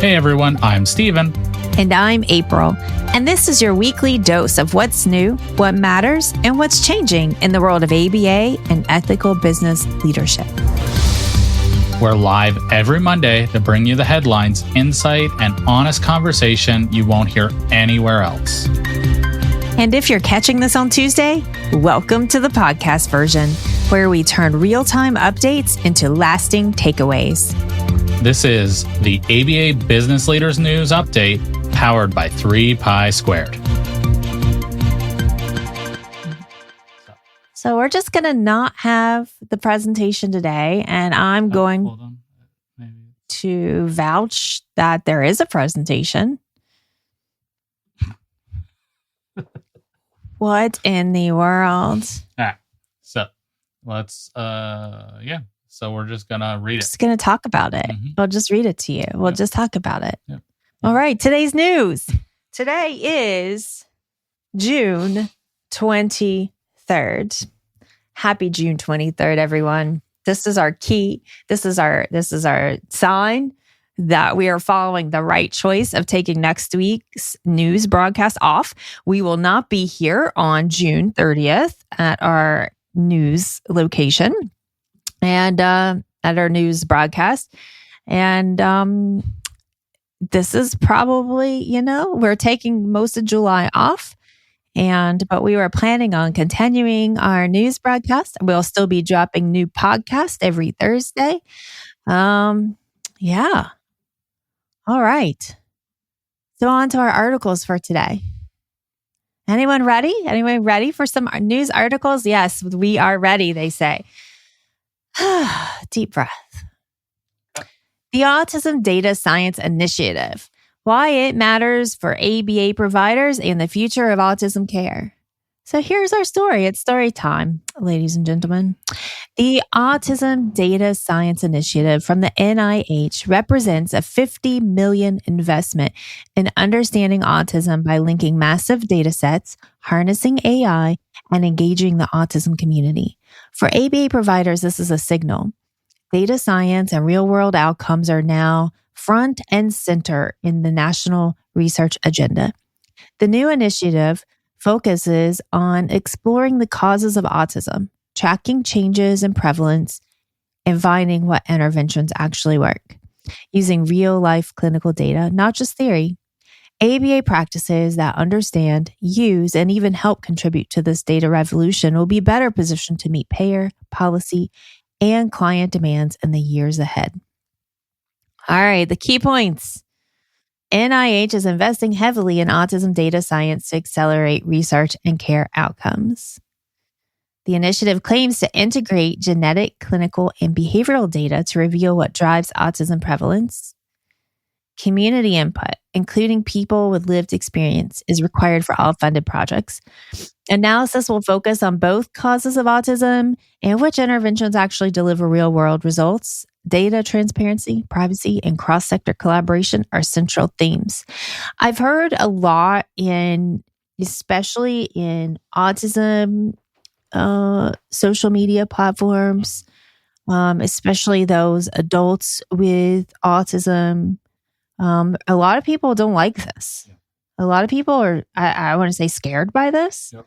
Hey everyone, I'm Steven. And I'm April. And this is your weekly dose of what's new, what matters, and what's changing in the world of ABA and ethical business leadership. We're live every Monday to bring you the headlines, insight, and honest conversation you won't hear anywhere else. And if you're catching this on Tuesday, welcome to the podcast version, where we turn real-time updates into lasting takeaways. This is the ABA Business Leaders News Update, powered by 3Pi Squared. So we're just going to not have the presentation today, and I'm going to vouch that there is a presentation. What in the world? All right. So let's, So we're just going to read it. Just going to talk about it. Mm-hmm. I'll just read it to you. We'll just talk about it. Yep. All right. Today's news. Today is June 23rd. Happy June 23rd, everyone. This is our key. This is our sign that we are following the right choice of taking next week's news broadcast off. We will not be here on June 30th at our news location and at our news broadcast. And this is probably, we're taking most of July off. But we were planning on continuing our news broadcast. We'll still be dropping new podcasts every Thursday. Yeah. All right. So on to our articles for today. Anyone ready? Anyone ready for some news articles? Yes, we are ready, they say. Deep breath. The Autism Data Science Initiative. Why it matters for ABA providers and the future of autism care. So here's our story. It's story time, ladies and gentlemen. The Autism Data Science Initiative from the NIH represents a $50 million investment in understanding autism by linking massive data sets, harnessing AI, and engaging the autism community. For ABA providers, this is a signal. Data science and real-world outcomes are now front and center in the national research agenda. The new initiative focuses on exploring the causes of autism, tracking changes in prevalence, and finding what interventions actually work. Using real-life clinical data, not just theory, ABA practices that understand, use, and even help contribute to this data revolution will be better positioned to meet payer, policy, and client demands in the years ahead. All right, the key points. NIH is investing heavily in autism data science to accelerate research and care outcomes. The initiative claims to integrate genetic, clinical, and behavioral data to reveal what drives autism prevalence. Community input, including people with lived experience, is required for all funded projects. Analysis will focus on both causes of autism and which interventions actually deliver real-world results. Data transparency, privacy, and cross-sector collaboration are central themes. I've heard a lot especially in autism, social media platforms, especially those adults with autism. A lot of people don't like this. Yeah. A lot of people are, I want to say, scared by this. Yep.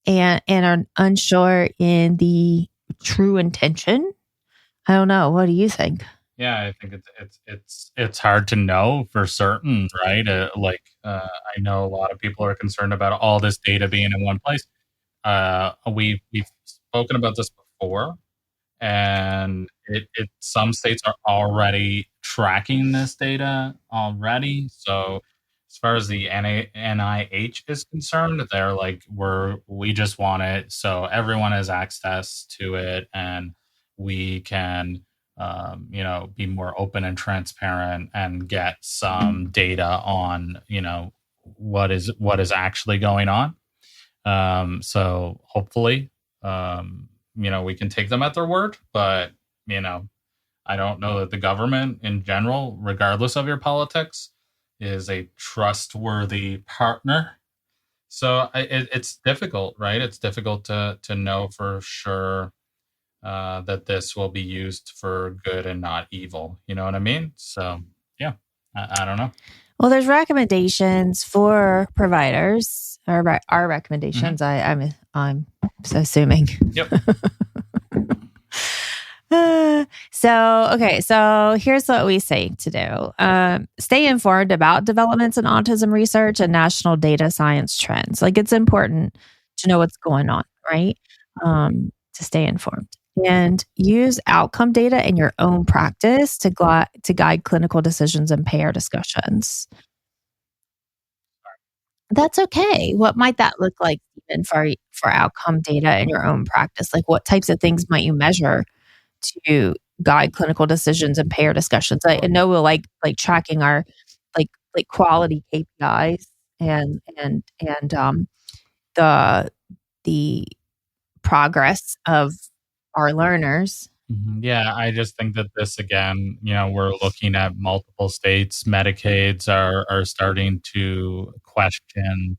and are unsure in the true intention. I don't know. What do you think? Yeah, I think it's hard to know for certain, right? I know a lot of people are concerned about all this data being in one place. We've spoken about this before, and some states are already tracking this data already. So as far as the NIH is concerned, they're like, we just want it so everyone has access to it, and we can be more open and transparent and get some data on what is actually going on. So hopefully we can take them at their word, but I don't know that the government in general, regardless of your politics, is a trustworthy partner. So it's difficult, right? It's difficult to know for sure that this will be used for good and not evil. You know what I mean? So, yeah. I don't know. Well, there's recommendations for providers. Our Hmm. recommendations. I'm assuming. Yep. So, okay. So here's what we say to do. Stay informed about developments in autism research and national data science trends. Like, it's important to know what's going on, right? To stay informed and use outcome data in your own practice to guide clinical decisions and payer discussions. That's okay. What might that look like even for outcome data in your own practice? Like, what types of things might you measure to guide clinical decisions and payer discussions? I know we'll like tracking our like quality KPIs and the the progress of our learners. Mhm. Yeah, I just think that this again, we're looking at multiple states. Medicaids are starting to question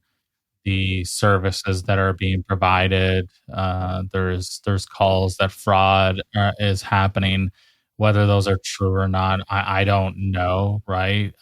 the services that are being provided. There's calls that fraud is happening. Whether those are true or not, I don't know, right?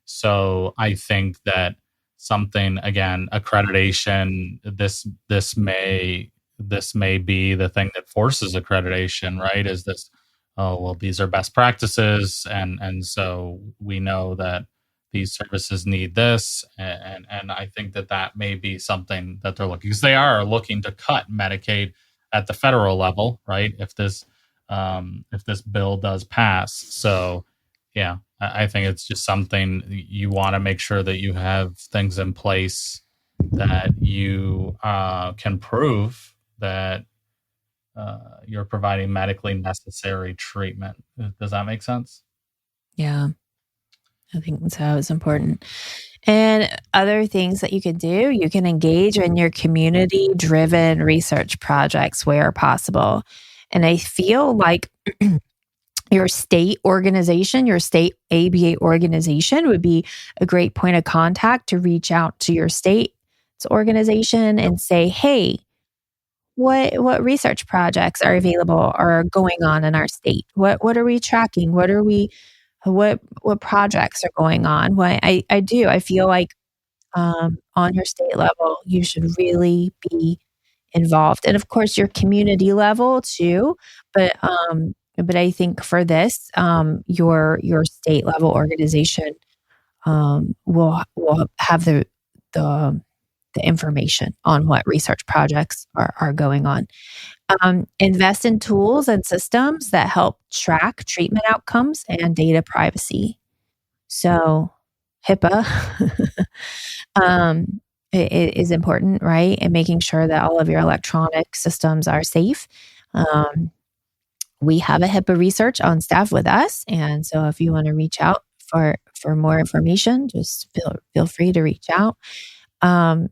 So I think that something again, accreditation, this may be the thing that forces accreditation, right? Is this, oh well, these are best practices, and so we know that these services need this, and I think that that may be something that they're looking, because they are looking to cut Medicaid at the federal level, right? If this bill does pass, so yeah, I think it's just something you want to make sure that you have things in place that you can prove that you're providing medically necessary treatment. Does that make sense? Yeah, I think so. It's important. And other things that you can do, you can engage in your community driven research projects where possible. And I feel like your state organization, your state ABA organization would be a great point of contact to reach out to your state's organization and say, hey, what research projects are available or going on in our state? What are we tracking? What projects are going on? I feel like on your state level, you should really be involved, and of course, your community level too. But I think for this, your state level organization will have the the information on what research projects are going on. Invest in tools and systems that help track treatment outcomes and data privacy. So, HIPAA is important, right? And making sure that all of your electronic systems are safe. Um, we have a HIPAA research on staff with us, and so if you want to reach out for more information, just feel free to reach out. Um,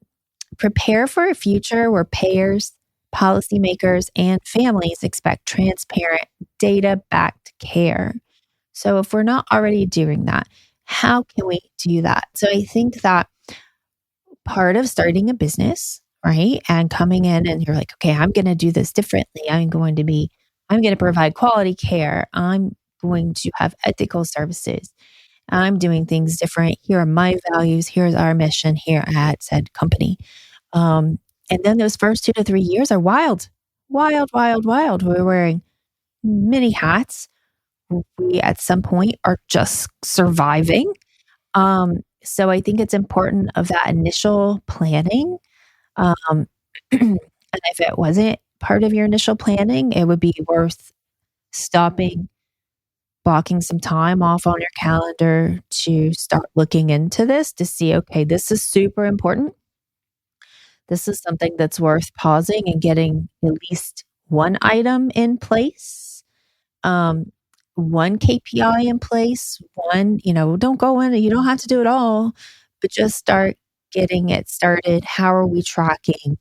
Prepare for a future where payers, policymakers, and families expect transparent, data backed care. So, if we're not already doing that, how can we do that? So, I think that part of starting a business, right? And coming in and you're like, okay, I'm going to do this differently. I'm going to provide quality care. I'm going to have ethical services. I'm doing things different. Here are my values. Here's our mission here at said company. Um, and then those first 2 to 3 years are wild, wild, wild, wild. We're wearing many hats. We at some point are just surviving. So I think it's important of that initial planning. Um, and if it wasn't part of your initial planning, it would be worth stopping, blocking some time off on your calendar to start looking into this to see, okay, this is super important. This is something that's worth pausing and getting at least one item in place, um, one KPI in place, don't go in, you don't have to do it all, but just start getting it started. How are we tracking?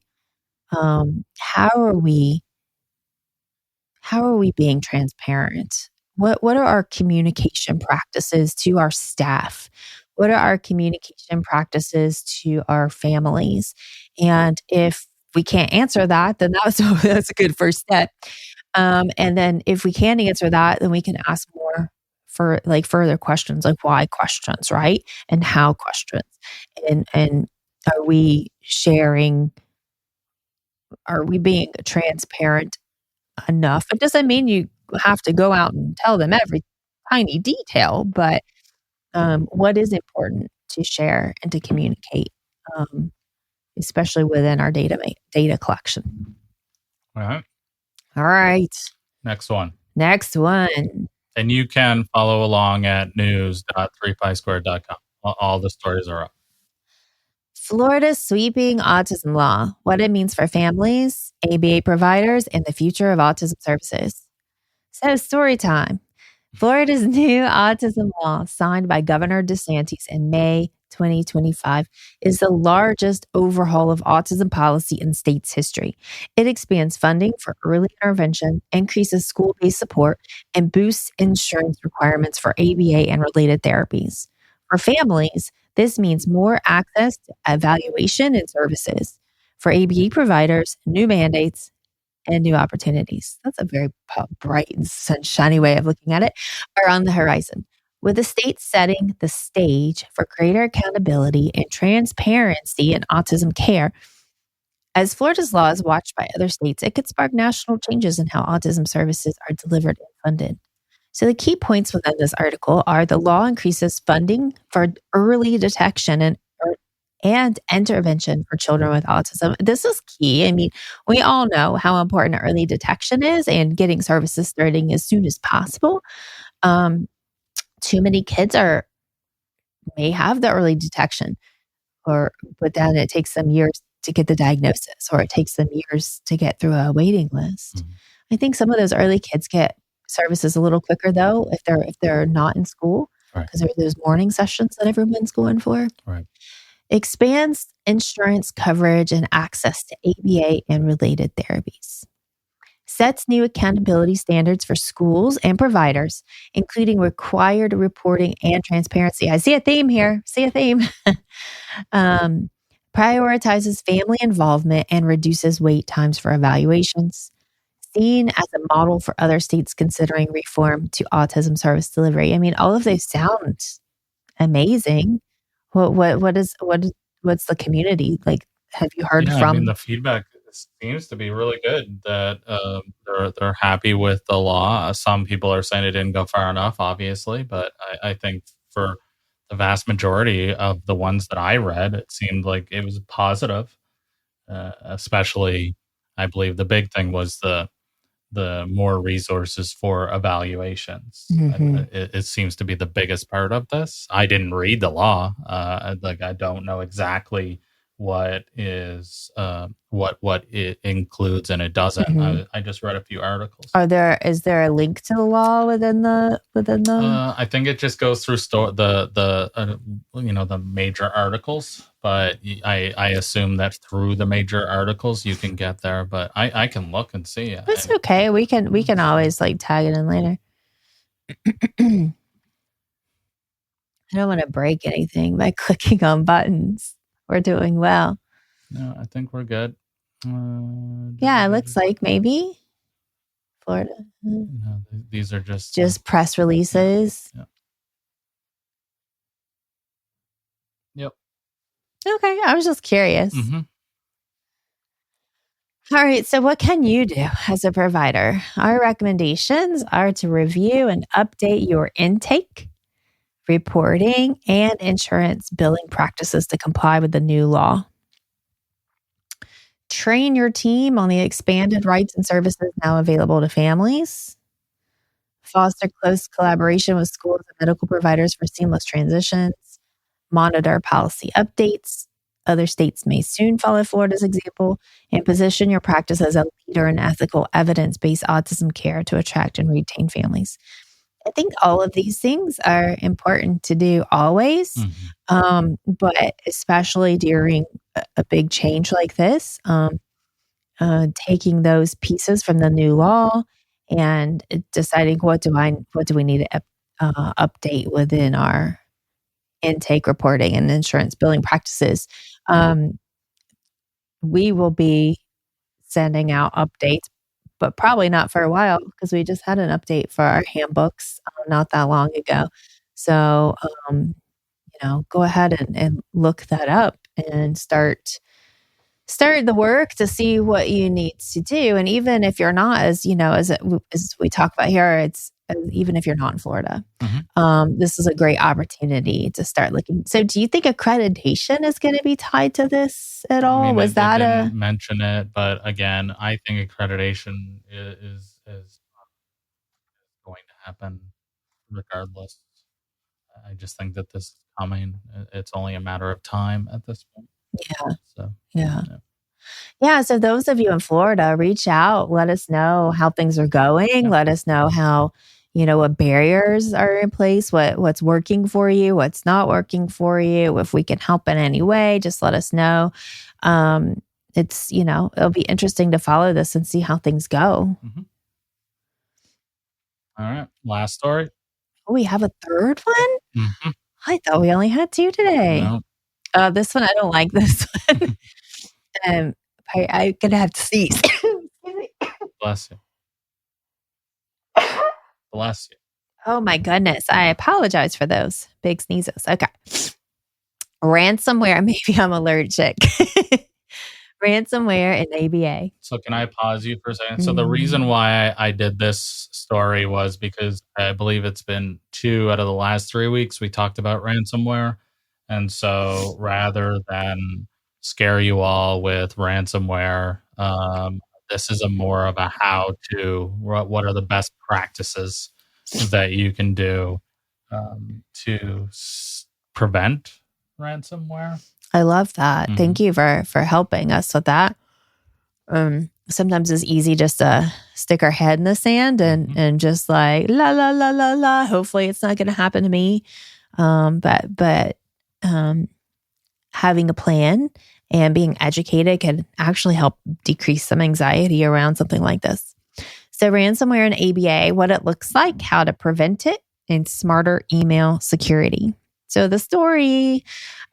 How are we being transparent? What are our communication practices to our staff? What are our communication practices to our families? And if we can't answer that, then that's a good first step. And then if we can answer that, then we can ask more for like further questions, like why questions, right? And how questions. And are we sharing, are we being transparent enough? It doesn't mean you have to go out and tell them every tiny detail, but what is important to share and to communicate, um, especially within our data collection. All right. All right. Next one. Next one. And you can follow along at news.3pisquared.com. All the stories are up. Florida's sweeping autism law, what it means for families, ABA providers, and the future of autism services. So, story time. Florida's new autism law, signed by Governor DeSantis in May 2025, is the largest overhaul of autism policy in the state's history. It expands funding for early intervention, increases school based support, and boosts insurance requirements for ABA and related therapies. For families, this means more access to evaluation and services. For ABA providers, new mandates and new opportunities. That's a very bright and sunshiny way of looking at it, are on the horizon. With the state setting the stage for greater accountability and transparency in autism care, as Florida's law is watched by other states, it could spark national changes in how autism services are delivered and funded. So, the key points within this article are the law increases funding for early detection and intervention for children with autism. This is key. I mean, we all know how important early detection is and getting services starting as soon as possible. Too many kids may have the early detection, but then it takes them years to get the diagnosis, or it takes them years to get through a waiting list. Mm-hmm. I think some of those early kids get services a little quicker though if they're not in school, because there are those morning sessions that everyone's going for. Right. Expands insurance coverage and access to ABA and related therapies. Sets new accountability standards for schools and providers, including required reporting and transparency. I see a theme here. Prioritizes family involvement and reduces wait times for evaluations. Seen as a model for other states considering reform to autism service delivery. I mean, all of those sound amazing. What's the community like? Have you heard from? I mean, the feedback seems to be really good. That they're happy with the law. Some people are saying it didn't go far enough, obviously, but I think for the vast majority of the ones that I read, it seemed like it was positive. Especially, I believe the big thing was the more resources for evaluations. Mm-hmm. It seems to be the biggest part of this. I didn't read the law. I don't know exactly what is what it includes and it doesn't. Mm-hmm. I just read a few articles. Is there a link to the law within the? I think it just goes through the major articles, but I assume that through the major articles you can get there. But I can look and see. It's okay. We can always like tag it in later. I don't want to break anything by clicking on buttons. We're doing well. No, I think we're good. Yeah, it looks like maybe Florida. No, these are just press releases. Yeah. Yep. Okay, I was just curious. Mm-hmm. All right, so what can you do as a provider? Our recommendations are to review and update your intake, reporting, and insurance billing practices to comply with the new law. Train your team on the expanded rights and services now available to families. Foster close collaboration with schools and medical providers for seamless transitions. Monitor policy updates. Other states may soon follow Florida's example, and position your practice as a leader in ethical, evidence-based autism care to attract and retain families. I think all of these things are important to do always, mm-hmm. But especially during a big change like this, taking those pieces from the new law and deciding what do we need to update within our intake reporting and insurance billing practices. We will be sending out updates but probably not for a while because we just had an update for our handbooks not that long ago. So, go ahead and look that up and start the work to see what you need to do. And even if you're not, as we talk about here, it's even if you're not in Florida, this is a great opportunity to start looking. So, do you think accreditation is going to be tied to this at all? I mean, Was they that didn't mention it, but again, I think accreditation is going to happen regardless. I just think that this is coming. It's only a matter of time at this point. Yeah, So, yeah. yeah. Yeah, so those of you in Florida, reach out. Let us know how things are going. Yeah. Let us know how, what barriers are in place, what's working for you, what's not working for you. If we can help in any way, just let us know. It's, it'll be interesting to follow this and see how things go. All right. Last story. Oh, we have a third one? I thought we only had two today. No. This one, I don't like this one. I'm going to have to sneeze. Excuse me. Bless you. Bless you. Oh my goodness. I apologize for those big sneezes. Okay. Ransomware. Maybe I'm allergic. Ransomware and ABA. So can I pause you for a second? So the reason why I did this story was because I believe it's been 2 out of the last 3 weeks we talked about ransomware. And so rather than scare you all with ransomware, this is a more of a how to, what are the best practices that you can do to prevent ransomware. I love that. Thank you for helping us with that. Sometimes it's easy just to stick our head in the sand and just like la la la la la. Hopefully, it's not going to happen to me. But having a plan and being educated can actually help decrease some anxiety around something like this. So, ransomware and ABA, what it looks like, how to prevent it, and smarter email security. So the story,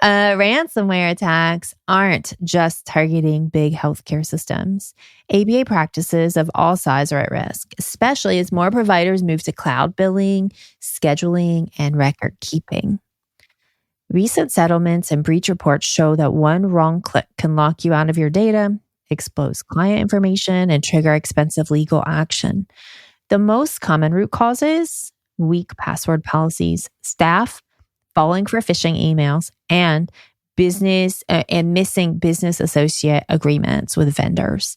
ransomware attacks aren't just targeting big healthcare systems. ABA practices of all sizes are at risk, especially as more providers move to cloud billing, scheduling, and record keeping. Recent settlements and breach reports show that one wrong click can lock you out of your data, expose client information, and trigger expensive legal action. The most common root causes: weak password policies, staff falling for phishing emails, and missing business associate agreements with vendors.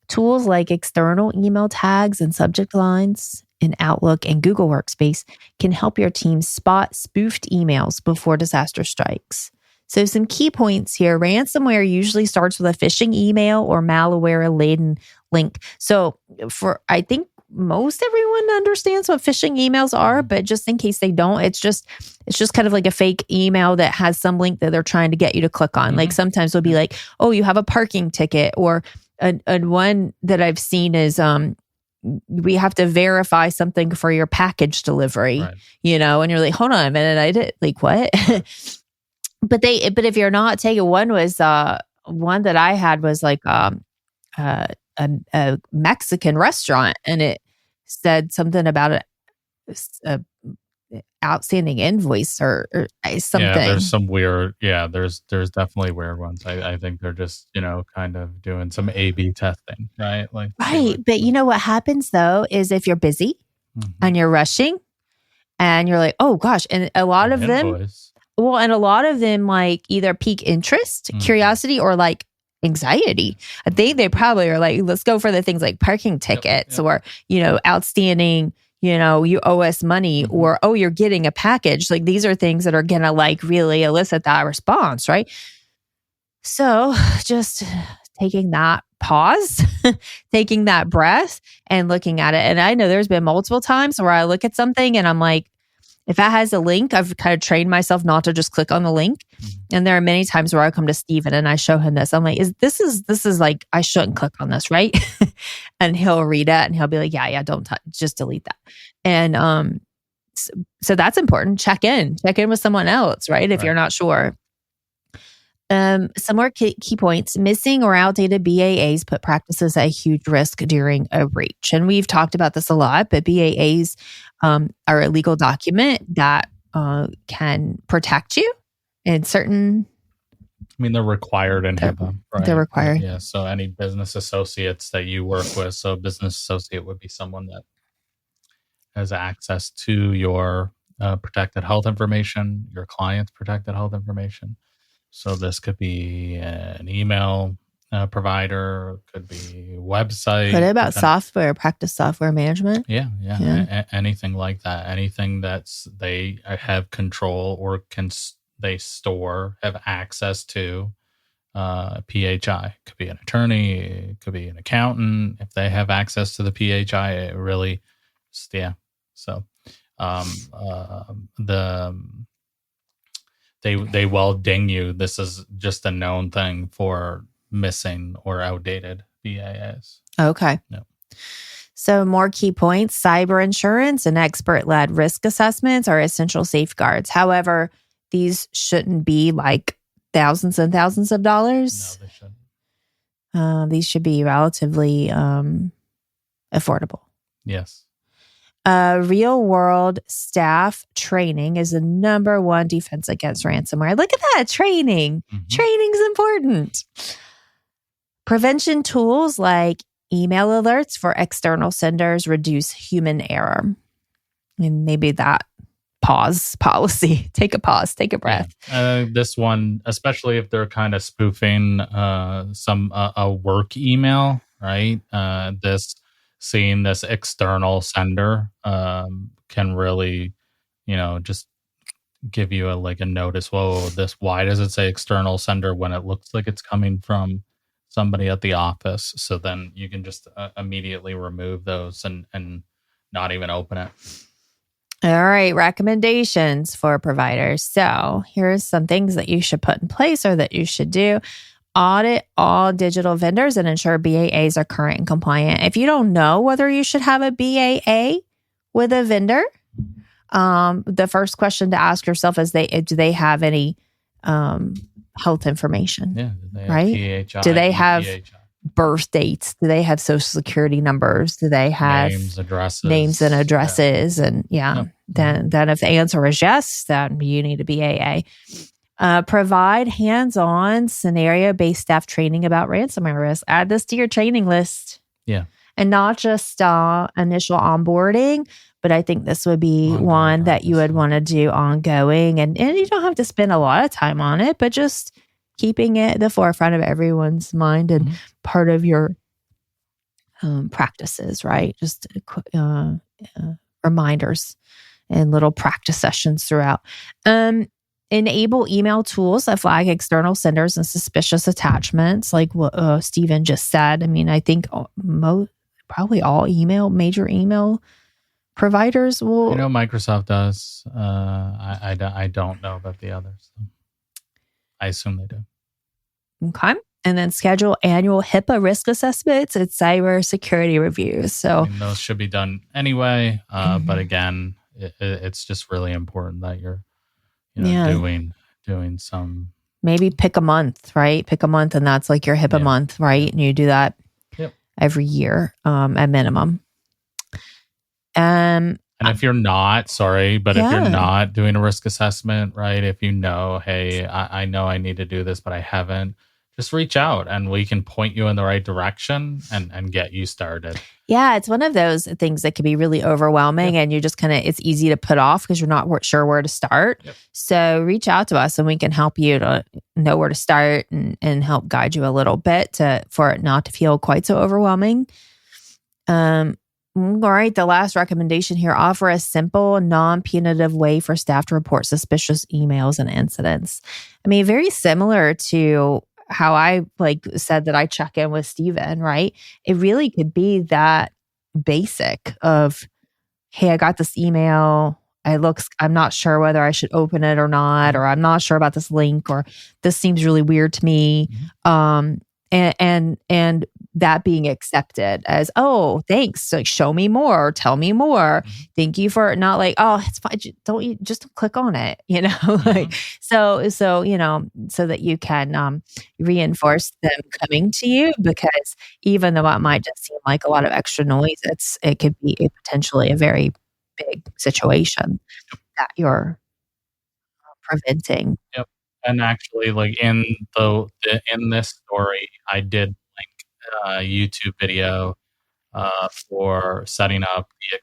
Tools like external email tags and subject lines in Outlook and Google Workspace can help your team spot spoofed emails before disaster strikes. So some key points here. Ransomware usually starts with a phishing email or malware-laden link. So I think most everyone understands what phishing emails are, but just in case they don't, it's just kind of like a fake email that has some link that they're trying to get you to click on. Like sometimes they'll be like, oh, you have a parking ticket, or one that I've seen is we have to verify something for your package delivery, right. And you're like, hold on a minute, I did like what? But if you're not taking, one that I had was like a Mexican restaurant, and it said something about a outstanding invoice or something. Yeah, there's some weird. Yeah, there's definitely weird ones. I think they're just kind of doing some A/B testing, right? Right, but what happens though is if you're busy and you're rushing, and you're like, oh gosh, and a lot of them. Well, and a lot of them like either pique interest, curiosity, or like anxiety. I think they probably are like, let's go for the things like parking tickets or, outstanding, you owe us money, or, oh, you're getting a package. Like these are things that are going to like really elicit that response, right? So just taking that pause, taking that breath and looking at it. And I know there's been multiple times where I look at something and I'm like, if that has a link, I've kind of trained myself not to just click on the link. And there are many times where I come to Steven and I show him this. I'm like, this is like, I shouldn't click on this, right? And he'll read it and he'll be like, yeah, don't touch, just delete that. And so that's important. Check in with someone else, right? If you're not sure. Some more key points. Missing or outdated BAAs put practices at a huge risk during a breach. And we've talked about this a lot, but BAAs are a legal document that can protect you in certain. I mean, they're required in HIPAA, right? They're required. Yeah. So any business associates that you work with, so a business associate would be someone that has access to your protected health information, your client's protected health information. So this could be an email provider, could be website. What about software, practice software management? Yeah. Anything like that. Anything that's they have control or they store, have access to. PHI could be an attorney, it could be an accountant. If they have access to the PHI, it really, yeah. So they will ding you. This is just a known thing for missing or outdated BAAs. Okay. Yep. So more key points, cyber insurance and expert-led risk assessments are essential safeguards. However, these shouldn't be like thousands and thousands of dollars. No, they shouldn't. These should be relatively affordable. Yes. Real world staff training is the number one defense against ransomware. Look at that, training. Mm-hmm. Training's important. Prevention tools like email alerts for external senders reduce human error. And maybe that pause policy. Take a pause, take a breath. Yeah. This one, especially if they're kind of spoofing a work email, right? Seeing this external sender can really, just give you a notice. Whoa, why does it say external sender when it looks like it's coming from somebody at the office? So then you can just immediately remove those and not even open it. All right, recommendations for providers. So here's some things that you should put in place or that you should do. Audit all digital vendors and ensure BAAs are current and compliant. If you don't know whether you should have a BAA with a vendor, the first question to ask yourself is, do they have any health information? Yeah, do they right? PHI, do they have PHI? Birth dates? Do they have social security numbers? Do they have names and addresses? Yeah. And then if the answer is yes, then you need a BAA. Provide hands-on scenario-based staff training about ransomware risk. Add this to your training list. Yeah. And not just initial onboarding, but I think this would be one that you would want to do ongoing. And you don't have to spend a lot of time on it, but just keeping it at the forefront of everyone's mind and part of your practices, right? Just reminders and little practice sessions throughout. Enable email tools that flag external senders and suspicious attachments, like what Stephen just said. I mean, I think probably all major email providers will. Microsoft does. I don't know about the others. I assume they do. Okay. And then schedule annual HIPAA risk assessments and cyber security reviews. So those should be done anyway. But again, it's just really important that you're doing some. Maybe pick a month, right? Pick a month, and that's like your HIPAA month, right? And you do that every year at minimum. And if you're not, if you're not doing a risk assessment, right? If hey, I know I need to do this, but I haven't, just reach out and we can point you in the right direction and get you started. Yeah, it's one of those things that can be really overwhelming and you just it's easy to put off because you're not sure where to start. Yep. So reach out to us and we can help you to know where to start and help guide you a little bit for it not to feel quite so overwhelming. All right, the last recommendation here, offer a simple, non-punitive way for staff to report suspicious emails and incidents. I mean, very similar to how I said that I check in with Steven, right? It really could be that basic of, hey, I got this email. I'm not sure whether I should open it or not, or I'm not sure about this link, or this seems really weird to me. And that being accepted as, oh, thanks. Like, show me more, tell me more. Thank you for not like, oh, it's fine. Don't you just click on it, like, so, so that you can reinforce them coming to you, because even though it might just seem like a lot of extra noise, it could be potentially a very big situation that you're preventing. Yep. And actually, like in this story, I did link a YouTube video for setting up the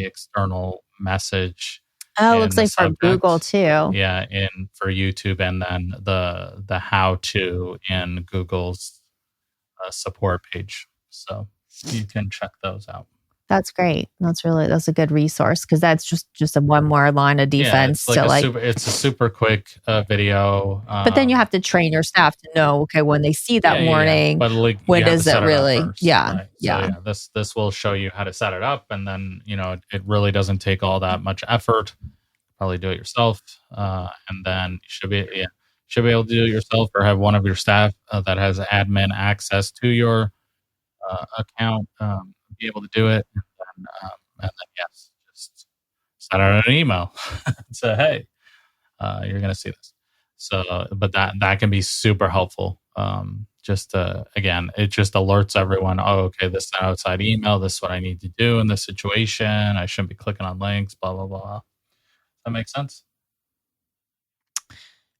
external message Oh, it in looks the like for Google subject. too. Yeah, in for YouTube, and then the how to in Google's support page. So you can check those out. That's great. That's a good resource, because that's just a one more line of defense it's like to it's a super quick video. But then you have to train your staff to know, okay, when they see that warning, but like, when you have does to set it really? up first, Yeah, right? yeah. So this will show you how to set it up, and then it really doesn't take all that much effort. Probably do it yourself, and then you should be able to do it yourself, or have one of your staff that has admin access to your account be able to do it, and then yes, just send out an email and say, hey, you're going to see this. So, but that can be super helpful. Just again, it just alerts everyone. Oh, okay, this is an outside email. This is what I need to do in this situation. I shouldn't be clicking on links. Blah blah blah. That makes sense.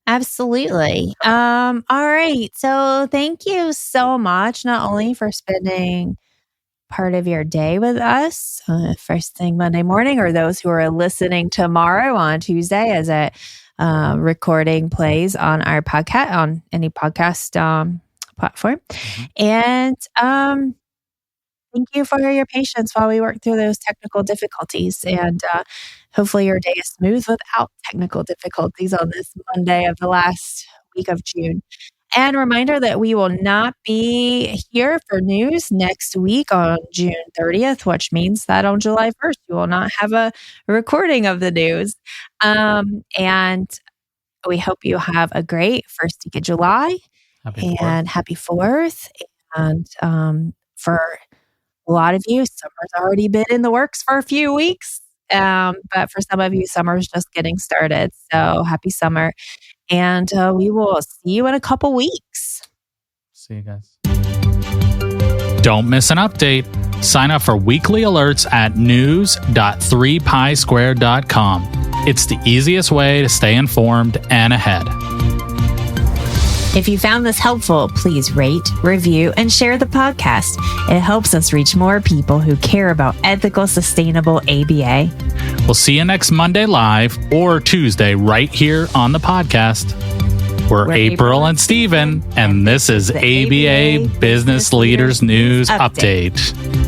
Absolutely. All right. So thank you so much, not only for spending part of your day with us first thing Monday morning, or those who are listening tomorrow on Tuesday as a recording plays on our podcast, on any podcast platform. And thank you for your patience while we work through those technical difficulties. And hopefully your day is smooth without technical difficulties on this Monday of the last week of June. And reminder that we will not be here for news next week on June 30th, which means that on July 1st, we will not have a recording of the news. And we hope you have a great first week of July. Happy 4th. And for a lot of you, summer's already been in the works for a few weeks. But for some of you, summer's just getting started. So happy summer. And we will see you in a couple weeks. See you guys. Don't miss an update. Sign up for weekly alerts at news.3pisquared.com. It's the easiest way to stay informed and ahead. If you found this helpful, please rate, review, and share the podcast. It helps us reach more people who care about ethical, sustainable ABA. We'll see you next Monday live or Tuesday right here on the podcast. We're April and Steven, and this is ABA Business Leaders News Update.